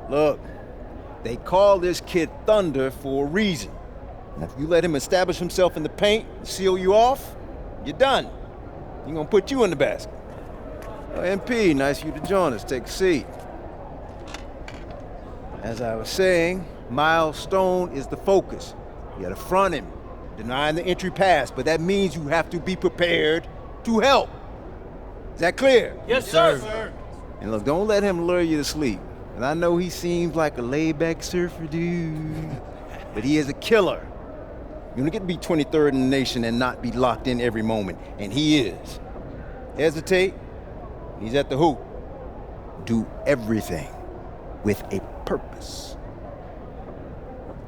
Look, they call this kid Thunder for a reason. And if you let him establish himself in the paint and seal you off, you're done. He's gonna put you in the basket. MP, nice of you to join us. Take a seat. As I was saying, Miles Stone is the focus. You gotta front him, denying the entry pass, but that means you have to be prepared to help. Is that clear? Yes, sir. And look, don't let him lure you to sleep. And I know he seems like a laid-back surfer dude, but he is a killer. You don't get to be 23rd in the nation and not be locked in every moment, and he is. Hesitate, he's at the hoop. Do everything with a purpose.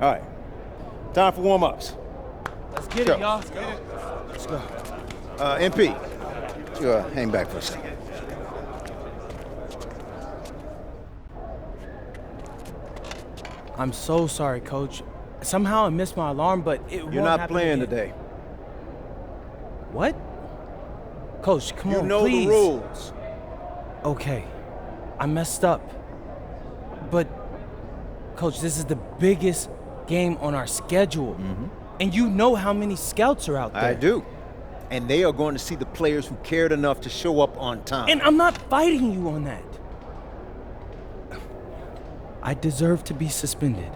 All right, time for warm-ups. Let's get it, y'all. Let's go. MP, you hang back for a second. I'm so sorry, Coach. Somehow I missed my alarm, but it won't You're not happen playing again. today. What? Coach, come on, You know please. the rules. Okay, I messed up. But, Coach, this is the biggest game on our schedule. And you know how many scouts are out there. I do. And they are going to see the players who cared enough to show up on time. And I'm not fighting you on that. I deserve to be suspended.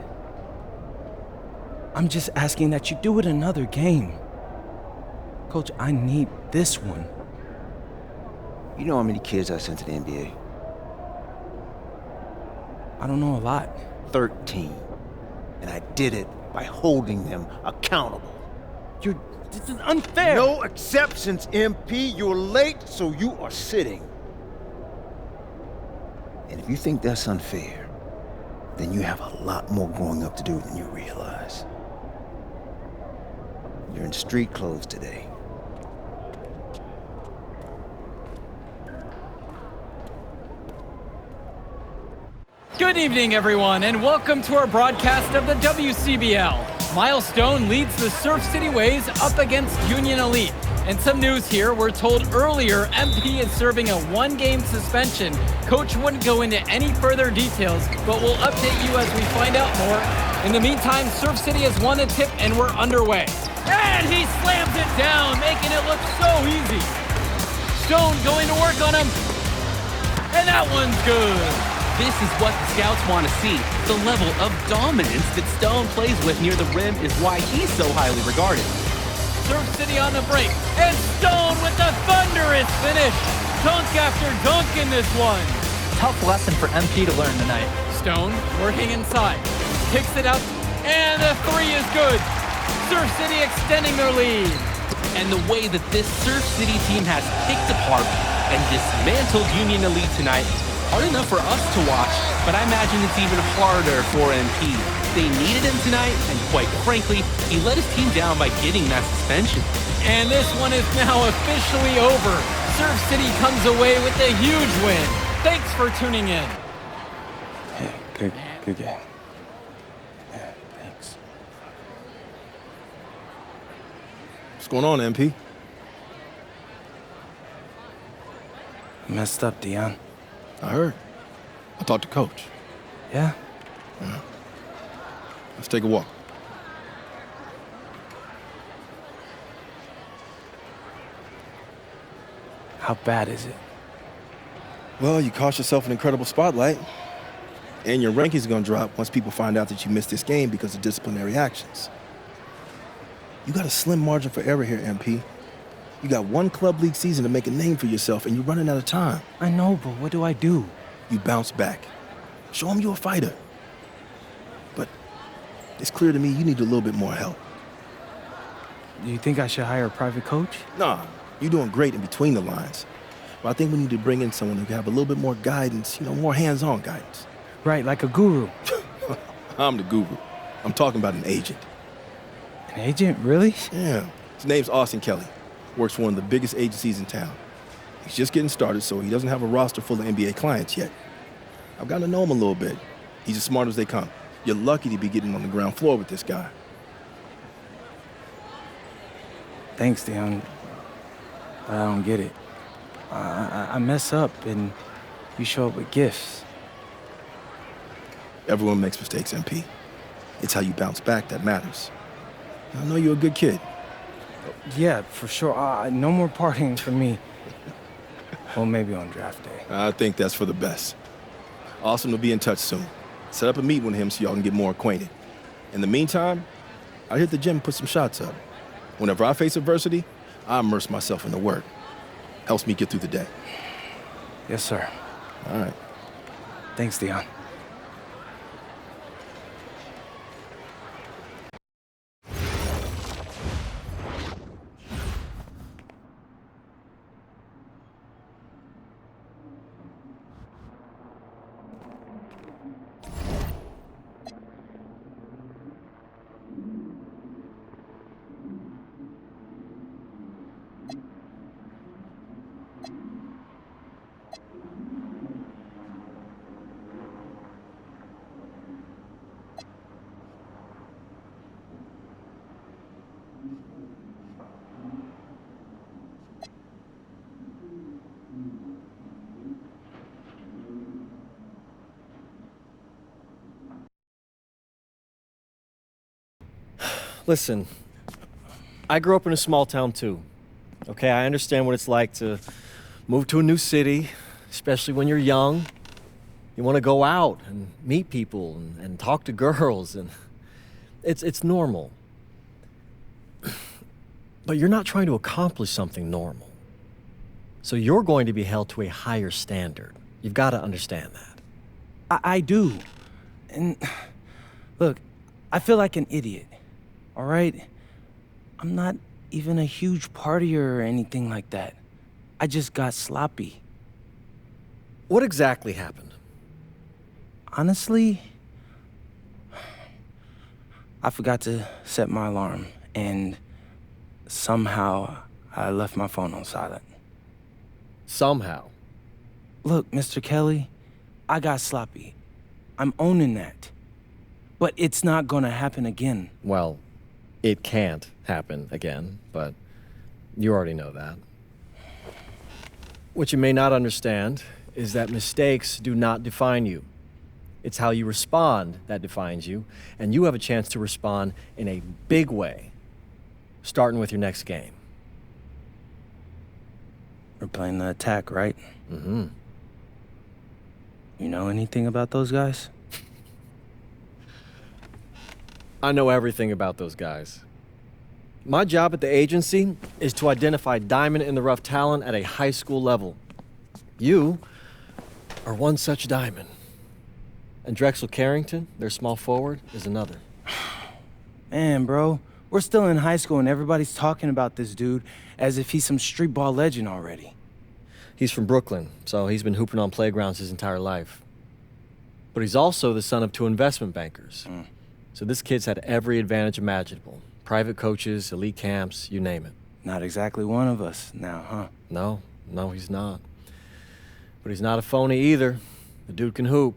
I'm just asking that you do it another game. Coach, I need this one. You know how many kids I sent to the NBA? I don't know a lot. 13. And I did it by holding them accountable. This is unfair. No exceptions, MP. You're late, so you are sitting. And if you think that's unfair, then you have a lot more growing up to do than you realize. You're in street clothes today. Good evening, everyone, and welcome to our broadcast of the WCBL. Miles Stone leads the Surf City Waves up against Union Elite. And some news here, we're told earlier MP is serving a one-game suspension. Coach wouldn't go into any further details, but we'll update you as we find out more. In the meantime, Surf City has won a tip and we're underway. And he slams it down, making it look so easy. Stone going to work on him. And that one's good. This is what the scouts want to see. The level of dominance that Stone plays with near the rim is why he's so highly regarded. Surf City on the break, and Stone with the thunderous finish. Dunk after dunk in this one. Tough lesson for MP to learn tonight. Stone working inside, kicks it up, and the three is good. Surf City extending their lead. And the way that this Surf City team has picked apart and dismantled Union Elite tonight, hard enough for us to watch, but I imagine it's even harder for MP. They needed him tonight, and quite frankly, he let his team down by getting that suspension. And this one is now officially over. Surf City comes away with a huge win. Thanks for tuning in. Hey, good game. Yeah, thanks. What's going on, MP? I messed up, Dion. I heard. I talked to Coach. Yeah? Let's take a walk. How bad is it? Well, you cost yourself an incredible spotlight. And your rankings are going to drop once people find out that you missed this game because of disciplinary actions. You got a slim margin for error here, MP. You got one club league season to make a name for yourself, and you're running out of time. I know, but what do I do? You bounce back. Show them you're a fighter. But it's clear to me you need a little bit more help. Do you think I should hire a private coach? Nah, you're doing great in between the lines. But I think we need to bring in someone who can have a little bit more guidance, more hands-on guidance. Right, like a guru. I'm the guru. I'm talking about an agent. An agent, really? Yeah. His name's Austin Kelly. Works for one of the biggest agencies in town. He's just getting started, so he doesn't have a roster full of NBA clients yet. I've gotten to know him a little bit. He's as smart as they come. You're lucky to be getting on the ground floor with this guy. Thanks, Dion. But I don't get it. I mess up, and you show up with gifts. Everyone makes mistakes, MP. It's how you bounce back that matters. I know you're a good kid. Yeah, for sure. No more partying for me. Well, maybe on draft day. I think that's for the best. Austin will be in touch soon. Set up a meet with him so y'all can get more acquainted. In the meantime, I hit the gym and put some shots up. Whenever I face adversity, I immerse myself in the work. Helps me get through the day. Yes, sir. All right. Thanks, Dion. Listen, I grew up in a small town too. Okay, I understand what it's like to move to a new city, especially when you're young. You want to go out and meet people and talk to girls, and it's normal. But you're not trying to accomplish something normal. So you're going to be held to a higher standard. You've got to understand that. I do. And look, I feel like an idiot. All right? I'm not even a huge partier or anything like that. I just got sloppy. What exactly happened? Honestly, I forgot to set my alarm, and somehow I left my phone on silent. Somehow. Look, Mr. Kelly, I got sloppy. I'm owning that. But it's not gonna happen again. Well, it can't happen again, but you already know that. What you may not understand is that mistakes do not define you. It's how you respond that defines you, and you have a chance to respond in a big way, starting with your next game. We're playing the attack, right? Mm-hmm. You know anything about those guys? I know everything about those guys. My job at the agency is to identify diamond-in-the-rough talent at a high school level. You are one such diamond. And Drexel Carrington, their small forward, is another. Man, bro, we're still in high school and everybody's talking about this dude as if he's some street ball legend already. He's from Brooklyn, so he's been hooping on playgrounds his entire life. But he's also the son of two investment bankers. So this kid's had every advantage imaginable. Private coaches, elite camps, you name it. Not exactly one of us now, huh? No, he's not. But he's not a phony either. The dude can hoop.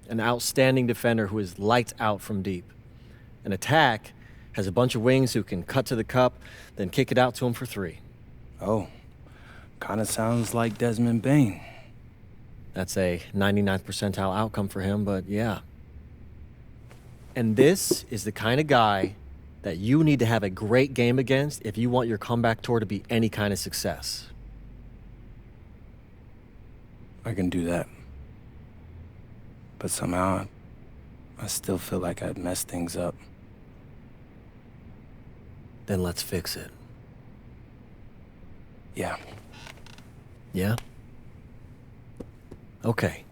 An outstanding defender who is lights out from deep. An attack has a bunch of wings who can cut to the cup, then kick it out to him for three. Oh, kind of sounds like Desmond Bain. That's a 99th percentile outcome for him, but yeah. And this is the kind of guy that you need to have a great game against if you want your comeback tour to be any kind of success. I can do that. But somehow, I still feel like I'd messed things up. Then let's fix it. Yeah. Yeah? Okay.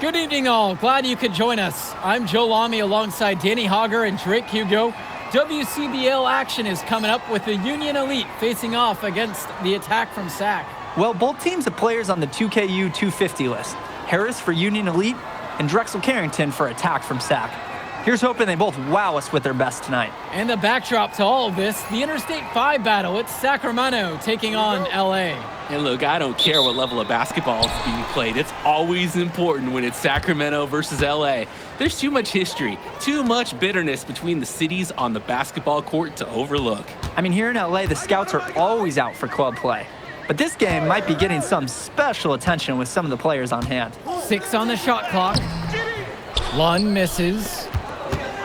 Good evening, all. Glad you could join us. I'm Joe Lamy alongside Danny Hogger and Drake Hugo. WCBL action is coming up with the Union Elite facing off against the attack from SAC. Well, both teams have players on the 2KU 250 list. Harris for Union Elite and Drexel Carrington for attack from SAC. Here's hoping they both wow us with their best tonight. And the backdrop to all of this, the Interstate 5 battle. It's Sacramento taking on LA. And look, I don't care what level of basketball is being played. It's always important when it's Sacramento versus LA. There's too much history, too much bitterness between the cities on the basketball court to overlook. I mean, here in LA, the scouts are always out for club play. But this game might be getting some special attention with some of the players on hand. 6 on the shot clock. Lund misses.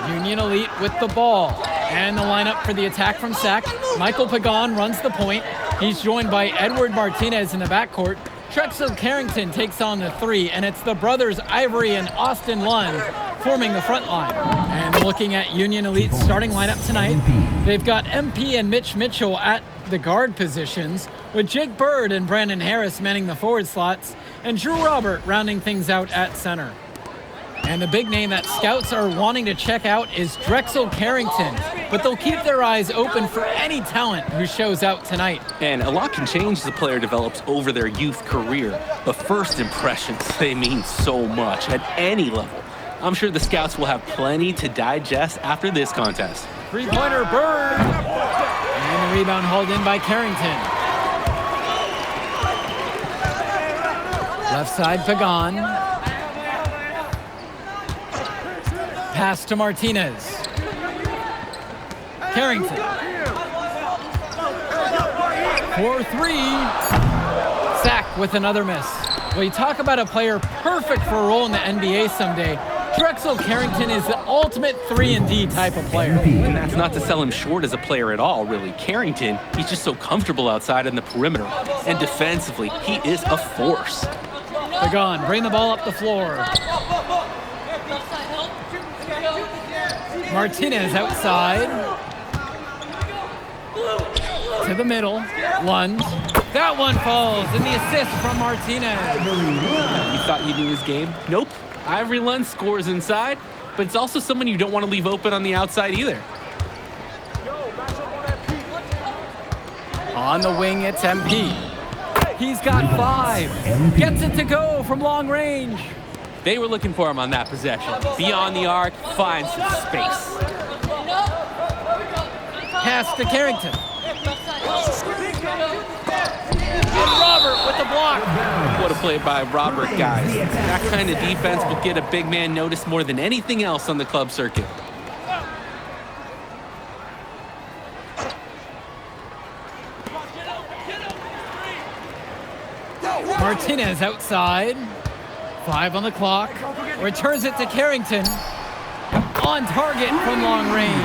Union Elite with the ball. And the lineup for the attack from Sac. Michael Pagan runs the point. He's joined by Edward Martinez in the backcourt. Drexel Carrington takes on the 3, and it's the brothers Ivory and Austin Lund forming the front line. And looking at Union Elite's starting lineup tonight, they've got MP and Mitch Mitchell at the guard positions, with Jake Bird and Brandon Harris manning the forward slots, and Drew Robert rounding things out at center. And the big name that scouts are wanting to check out is Drexel Carrington, but they'll keep their eyes open for any talent who shows out tonight. And a lot can change as a player develops over their youth career, but first impressions, they mean so much at any level. I'm sure the scouts will have plenty to digest after this contest. Three-pointer Bird, and the rebound hauled in by Carrington. Left side Pagan. Pass to Martinez. Carrington. 4-3. Sack with another miss. Well, you talk about a player perfect for a role in the NBA someday. Drexel Carrington is the ultimate 3-and-D type of player. And that's not to sell him short as a player at all, really. Carrington, he's just so comfortable outside in the perimeter. And defensively, he is a force. Pagan, bring the ball up the floor. Martinez outside. To the middle. Lund. That one falls, and the assist from Martinez. You thought you knew his game? Nope. Ivory Lund scores inside, but it's also someone you don't want to leave open on the outside either. On the wing, it's MP. He's got 5. Gets it to go from long range. They were looking for him on that possession. Beyond the arc, finds some space. Pass to Carrington. And Robert with the block. What a play by Robert, guys. That kind of defense will get a big man noticed more than anything else on the club circuit. Martinez outside. 5 on the clock. Returns it to Carrington. On target from long range.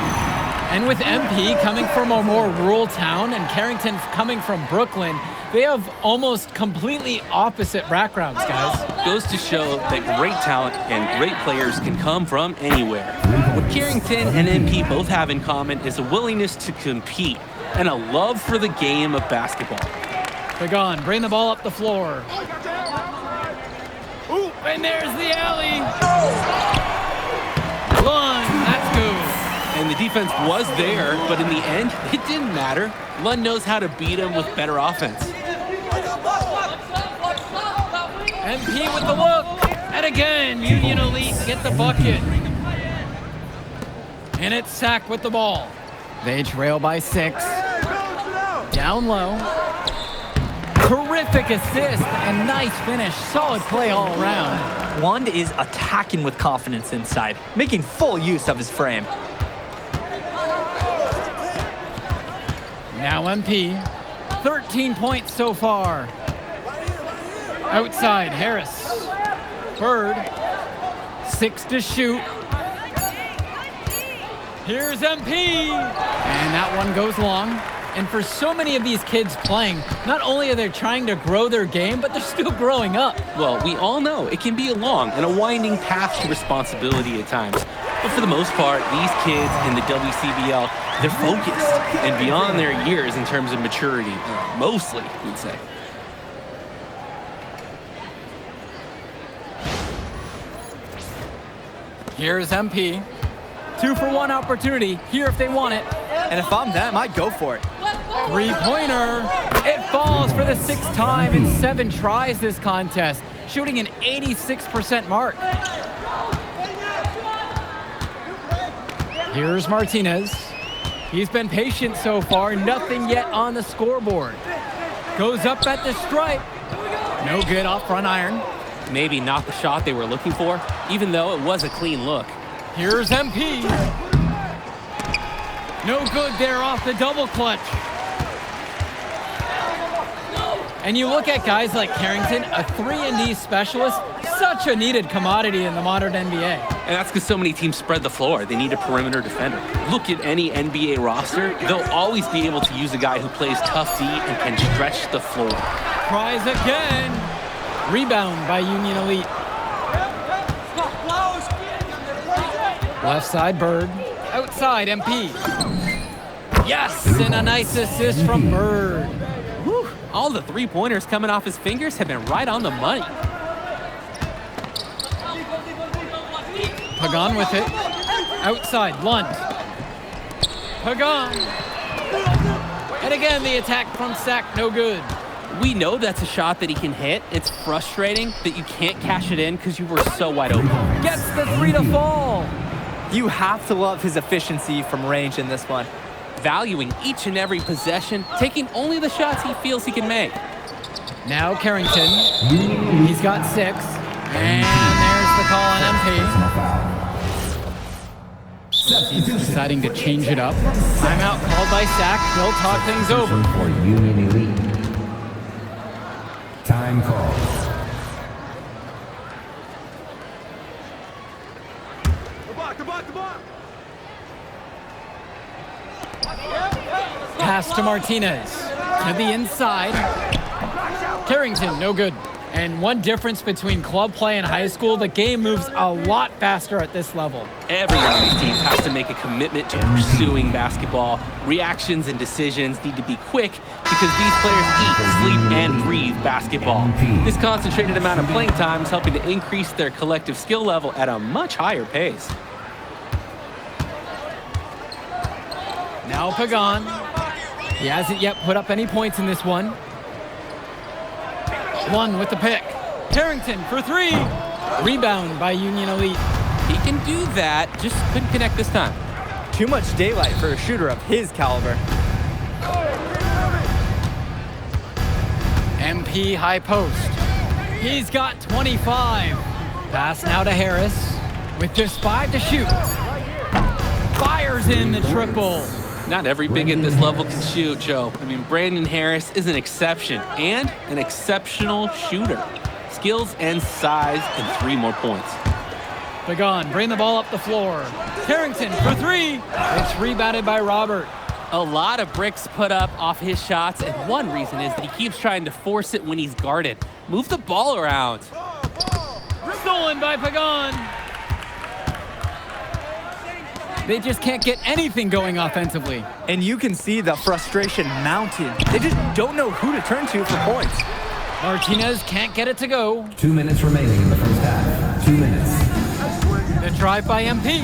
And with MP coming from a more rural town and Carrington coming from Brooklyn, they have almost completely opposite backgrounds, guys. Goes to show that great talent and great players can come from anywhere. What Carrington and MP both have in common is a willingness to compete and a love for the game of basketball. Pagan, bring the ball up the floor. Ooh, and there's the alley. Lund, that's good. And the defense was there, but in the end, it didn't matter. Lund knows how to beat him with better offense. MP with the look. And again, Union Elite get the bucket. And it's Sack with the ball. They trail by 6. Down low. Terrific assist and nice finish. Solid play all around. Lund is attacking with confidence inside, making full use of his frame. Now MP. 13 points so far. Outside, Harris. Bird. 6 to shoot. Here's MP. And that one goes long. And for so many of these kids playing, not only are they trying to grow their game, but they're still growing up. Well, we all know it can be a long and a winding path to responsibility at times. But for the most part, these kids in the WCBL, they're focused and beyond their years in terms of maturity, mostly, we'd say. Here's MP. 2-for-1 opportunity here if they want it. And if I'm them, I'd go for it. 3-pointer. It falls for the 6th time in 7 tries this contest, shooting an 86% mark. Here's Martinez. He's been patient so far, nothing yet on the scoreboard. Goes up at the stripe. No good off front iron. Maybe not the shot they were looking for, even though it was a clean look. Here's MP. No good there off the double clutch. And you look at guys like Carrington, a 3-and-D specialist, such a needed commodity in the modern NBA. And that's because so many teams spread the floor. They need a perimeter defender. Look at any NBA roster. They'll always be able to use a guy who plays tough D and can stretch the floor. Tries again. Rebound by Union Elite. Left side, Bird. Outside, MP. Yes, and a nice assist from Bird. Whew. All the three-pointers coming off his fingers have been right on the money. Pagan with it. Outside, Lund. Pagan. And again, the attack from Sack, no good. We know that's a shot that he can hit. It's frustrating that you can't cash it in because you were so wide open. Gets the three to fall. You have to love his efficiency from range in this one. Valuing each and every possession, taking only the shots he feels he can make. Now Carrington. He's got 6. And there's the call on MP. He's deciding to change it up. Timeout called by Sack. They'll talk things over. For Union Elite. Time call. Pass to Martinez. To the inside. Carrington, no good. And one difference between club play and high school, the game moves a lot faster at this level. Every one of these teams has to make a commitment to pursuing basketball. Reactions and decisions need to be quick because these players eat, sleep, and breathe basketball. This concentrated amount of playing time is helping to increase their collective skill level at a much higher pace. Now Pagan. He hasn't yet put up any points in this one. One with the pick. Carrington for 3. Rebound by Union Elite. He can do that, just couldn't connect this time. Too much daylight for a shooter of his caliber. MP high post. He's got 25. Pass now to Harris. With just 5 to shoot. Fires in the triple. Not every big at this level can shoot, Joe. I mean, Brandon Harris is an exception and an exceptional shooter. Skills and size and 3 more points. Pagan, bring the ball up the floor. Carrington for 3. It's rebounded by Robert. A lot of bricks put up off his shots, and one reason is that he keeps trying to force it when he's guarded. Move the ball around. Stolen by Pagan. They just can't get anything going offensively. And you can see the frustration mounting. They just don't know who to turn to for points. Martinez can't get it to go. 2 minutes remaining in the first half. 2 minutes. The drive by MP.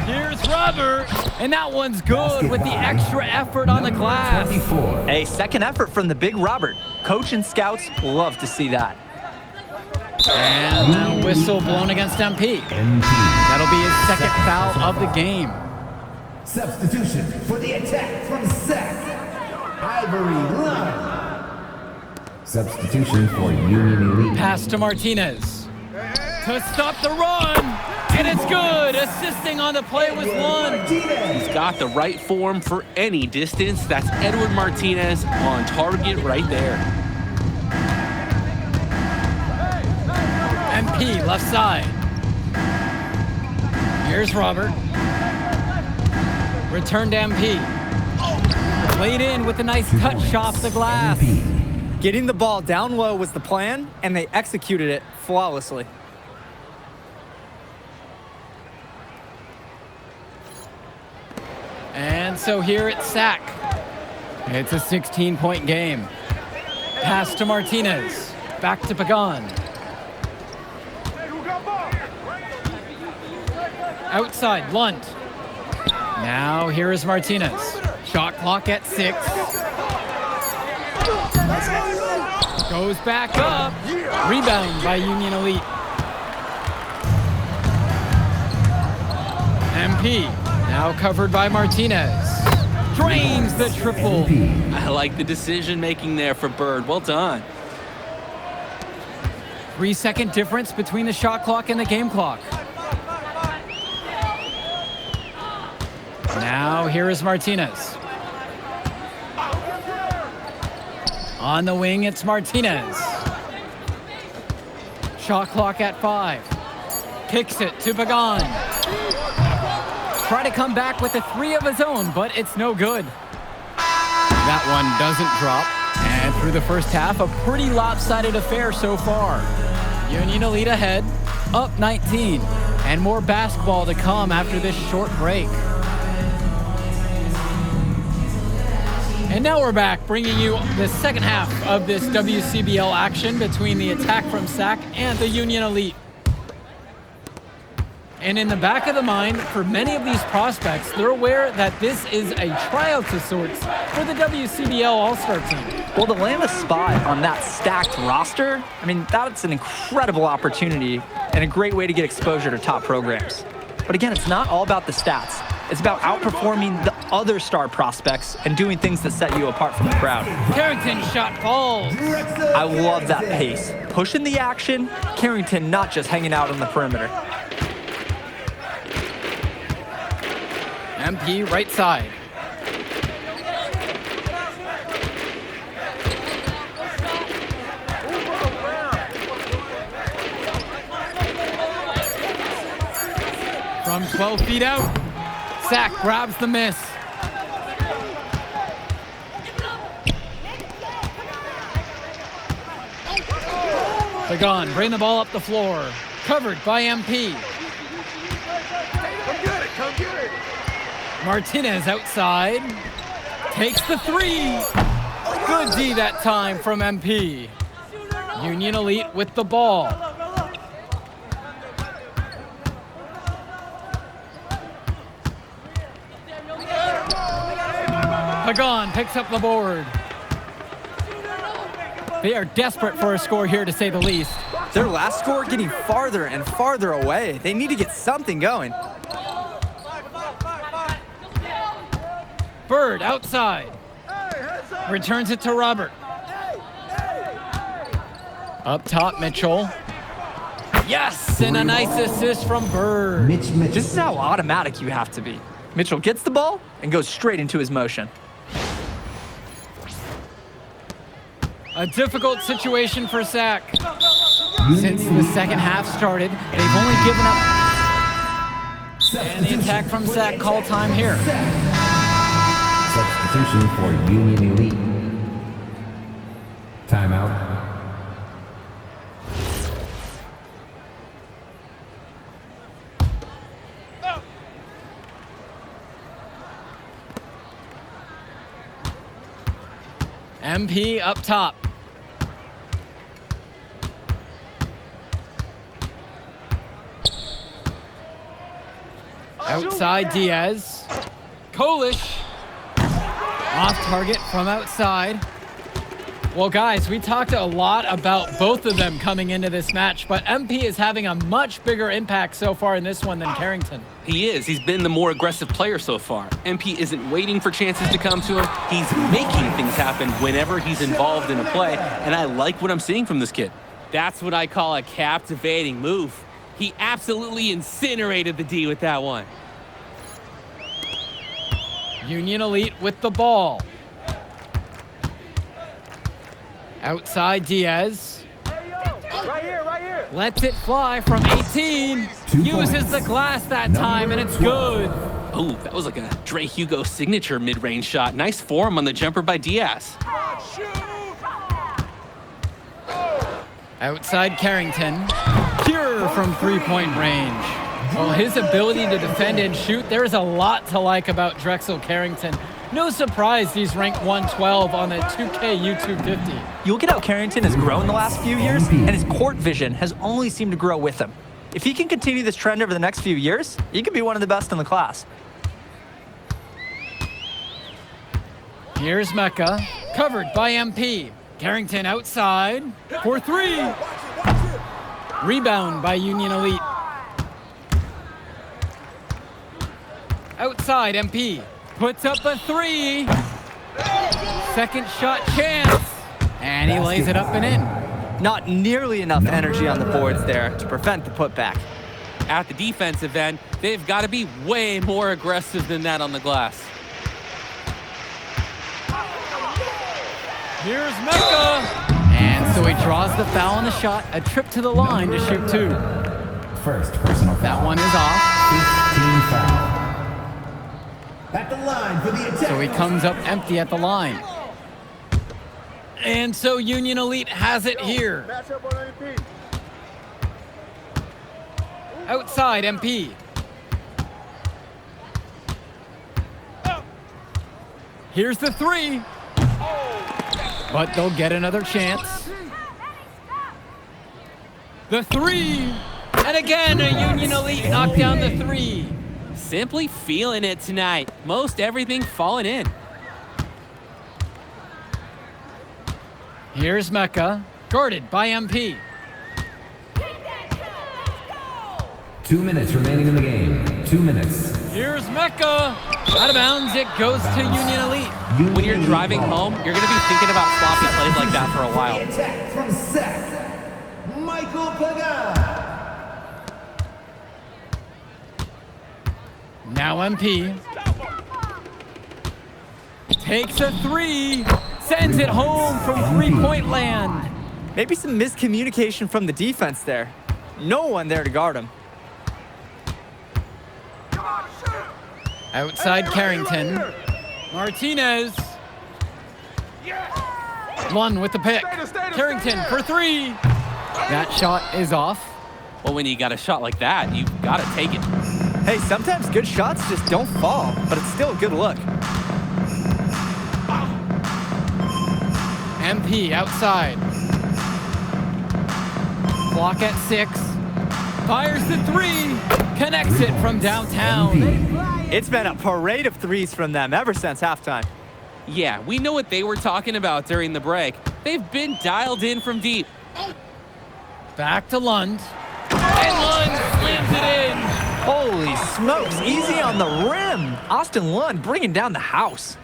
Here's Robert. And that one's good with the extra effort on the glass. 24. A second effort from the big Robert. Coach and scouts love to see that. And now whistle blown against MP. That'll be his second foul of the game. Substitution for the attack from Sack. Ivory Lund. Substitution for Union Elite. Pass to Martinez. To stop the run. And it's good. Assisting on the play was Lund. He's got the right form for any distance. That's Edward Martinez on target right there. MP left side. Here's Robert. Return to MP. Played in with a nice touch off the glass. Getting the ball down low was the plan, and they executed it flawlessly. And so here it's Sack. It's a 16-point game. Pass to Martinez. Back to Pagan. Outside, Lund. Now here is Martinez. Shot clock at 6. Goes back up. Rebound by Union Elite. MP now covered by Martinez. Drains the triple. I like the decision making there for Bird. Well done. 3-second difference between the shot clock and the game clock. Now here is Martinez. On the wing, it's Martinez. Shot clock at 5. Kicks it to Pagan. Try to come back with a 3 of his own, but it's no good. That one doesn't drop. And through the first half, a pretty lopsided affair so far. Union Elite ahead, up 19. And more basketball to come after this short break. And now we're back, bringing you the second half of this WCBL action between the attack from SAC and the Union Elite. And in the back of the mind, for many of these prospects, they're aware that this is a tryout of sorts for the WCBL All-Star team. Well, to land a spot on that stacked roster, I mean, that's an incredible opportunity and a great way to get exposure to top programs. But again, it's not all about the stats. It's about outperforming the other star prospects and doing things that set you apart from the crowd. Carrington shot falls. I love that pace. Pushing the action, Carrington not just hanging out on the perimeter. MP right side. From 12 feet out, SAC grabs the miss. Pagan, bring the ball up the floor. Covered by MP. Martinez outside. Takes the 3. Good D that time from MP. Union Elite with the ball. Pagan picks up the board. They are desperate for a score here, to say the least. Their last score getting farther and farther away. They need to get something going. Bird outside. Returns it to Robert. Up top, Mitchell. Yes, and a nice assist from Bird. Mitch Mitchell. This is how automatic you have to be. Mitchell gets the ball and goes straight into his motion. A difficult situation for SAC. Since the second half started, they've only given up. And the attack from SAC call time here. Substitution for Union Elite. Timeout. MP up top. Outside Diaz. Kolish. Off target from outside. Well, guys, we talked a lot about both of them coming into this match, but MP is having a much bigger impact so far in this one than Carrington. He is. He's been the more aggressive player so far. MP isn't waiting for chances to come to him. He's making things happen whenever he's involved in a play, and I like what I'm seeing from this kid. That's what I call a captivating move. He absolutely incinerated the D with that one. Union Elite with the ball. Outside Diaz. Right here. Lets it fly from 18. Uses the glass that time, and it's good. Oh, that was like a Dre Hugo signature mid-range shot. Nice form on the jumper by Diaz. Outside Carrington. Pure from three-point range. Well, his ability to defend and shoot, there is a lot to like about Drexel Carrington. No surprise he's ranked 112 on the 2K YouTube 50. You look at how Carrington has grown the last few years, and his court vision has only seemed to grow with him. If he can continue this trend over the next few years, he could be one of the best in the class. Here's Mecca, covered by MP. Carrington outside for 3. Rebound by Union Elite. Outside MP. Puts up a 3. Second shot chance. And he lays it up and in. Not nearly enough energy on the boards there to prevent the putback. At the defensive end, they've got to be way more aggressive than that on the glass. Here's Mecca. And so he draws the foul on the shot, a trip to the line to shoot 2. First personal foul. That one is off. 15 foul. At the line for the attack. So he comes up empty at the line. And so Union Elite has it here. Outside MP. Here's the 3. But they'll get another chance. The 3. And again, a Union Elite knocked down the 3. Simply feeling it tonight. Most everything falling in. Here's Mecca, guarded by MP. 2 minutes remaining in the game. 2 minutes. Here's Mecca. Out of bounds, it goes to Union Elite. When you're driving home, you're going to be thinking about sloppy plays like that for a while. Attack from Seth. Michael Pagan. Now MP. Takes a 3. Sends it home from three-point land. Maybe some miscommunication from the defense there. No one there to guard him. Outside Carrington. Martinez. One with the pick. Carrington for 3. That shot is off. Well, when you got a shot like that, you got to take it. Hey, sometimes good shots just don't fall, but it's still a good look. MP outside. Clock at 6. Fires the 3. Connects it from downtown. It's been a parade of threes from them ever since halftime. Yeah, we know what they were talking about during the break. They've been dialed in from deep. Back to Lund. And Lund slams it in. Holy smokes, easy on the rim. Austin Lund bringing down the house.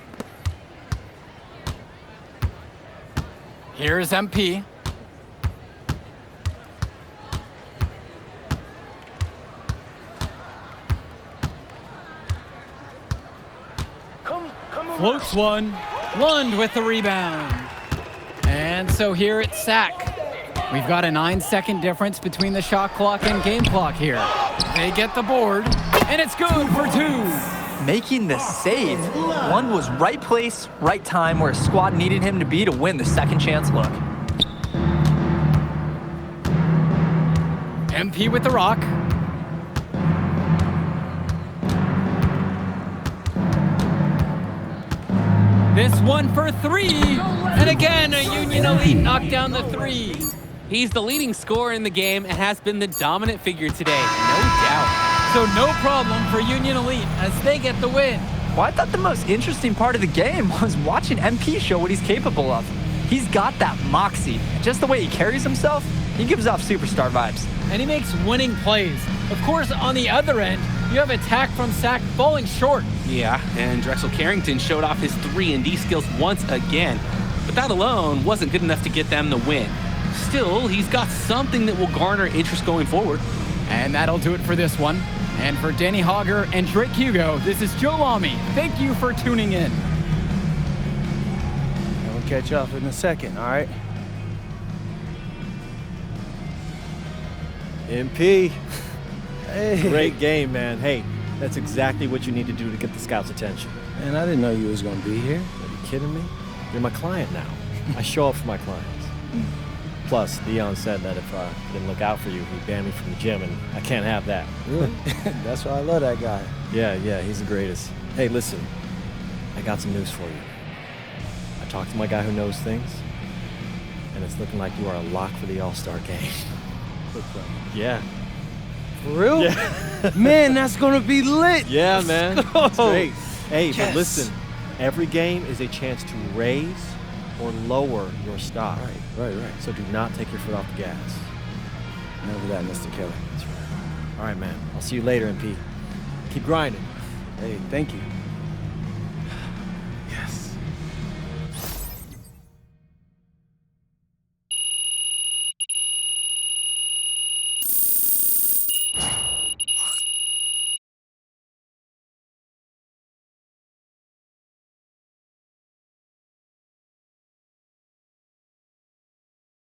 Here's MP. Floats one. Lund with the rebound. And so here it's Sack. We've got a 9-second difference between the shot clock and game clock here. They get the board, and it's good for 2. Making the save. Lund was right place, right time where his squad needed him to be to win the second chance look. MP with the rock. This one for 3. And again, a Union Elite knocked down the 3. He's the leading scorer in the game and has been the dominant figure today, no doubt. So no problem for Union Elite as they get the win. Well, I thought the most interesting part of the game was watching MP show what he's capable of. He's got that moxie. Just the way he carries himself, he gives off superstar vibes. And he makes winning plays. Of course, on the other end, you have attack from Sack falling short. Yeah, and Drexel Carrington showed off his 3-and-D skills once again. But that alone wasn't good enough to get them the win. Still, he's got something that will garner interest going forward. And that'll do it for this one. And for Danny Hogger and Drake Hugo, this is Joe Lamy. Thank you for tuning in. We'll catch up in a second, all right? MP. Hey. Great game, man. Hey, that's exactly what you need to do to get the scouts' attention. Man, I didn't know you was gonna be here. Are you kidding me? You're my client now. I show up for my clients. Plus, Dion said that if I didn't look out for you, he'd ban me from the gym, and I can't have that. Really? That's why I love that guy. Yeah, he's the greatest. Hey, listen, I got some news for you. I talked to my guy who knows things, and it's looking like you are a lock for the All-Star game. Yeah. For real? Yeah. Man, that's gonna be lit. Yeah, man. It's great. Hey, Yes. but listen, every game is a chance to raise or lower your stock. Right. So do not take your foot off the gas. Remember that, Mr. Kelly. That's right. All right, man. I'll see you later, MP. Keep grinding. Hey, thank you.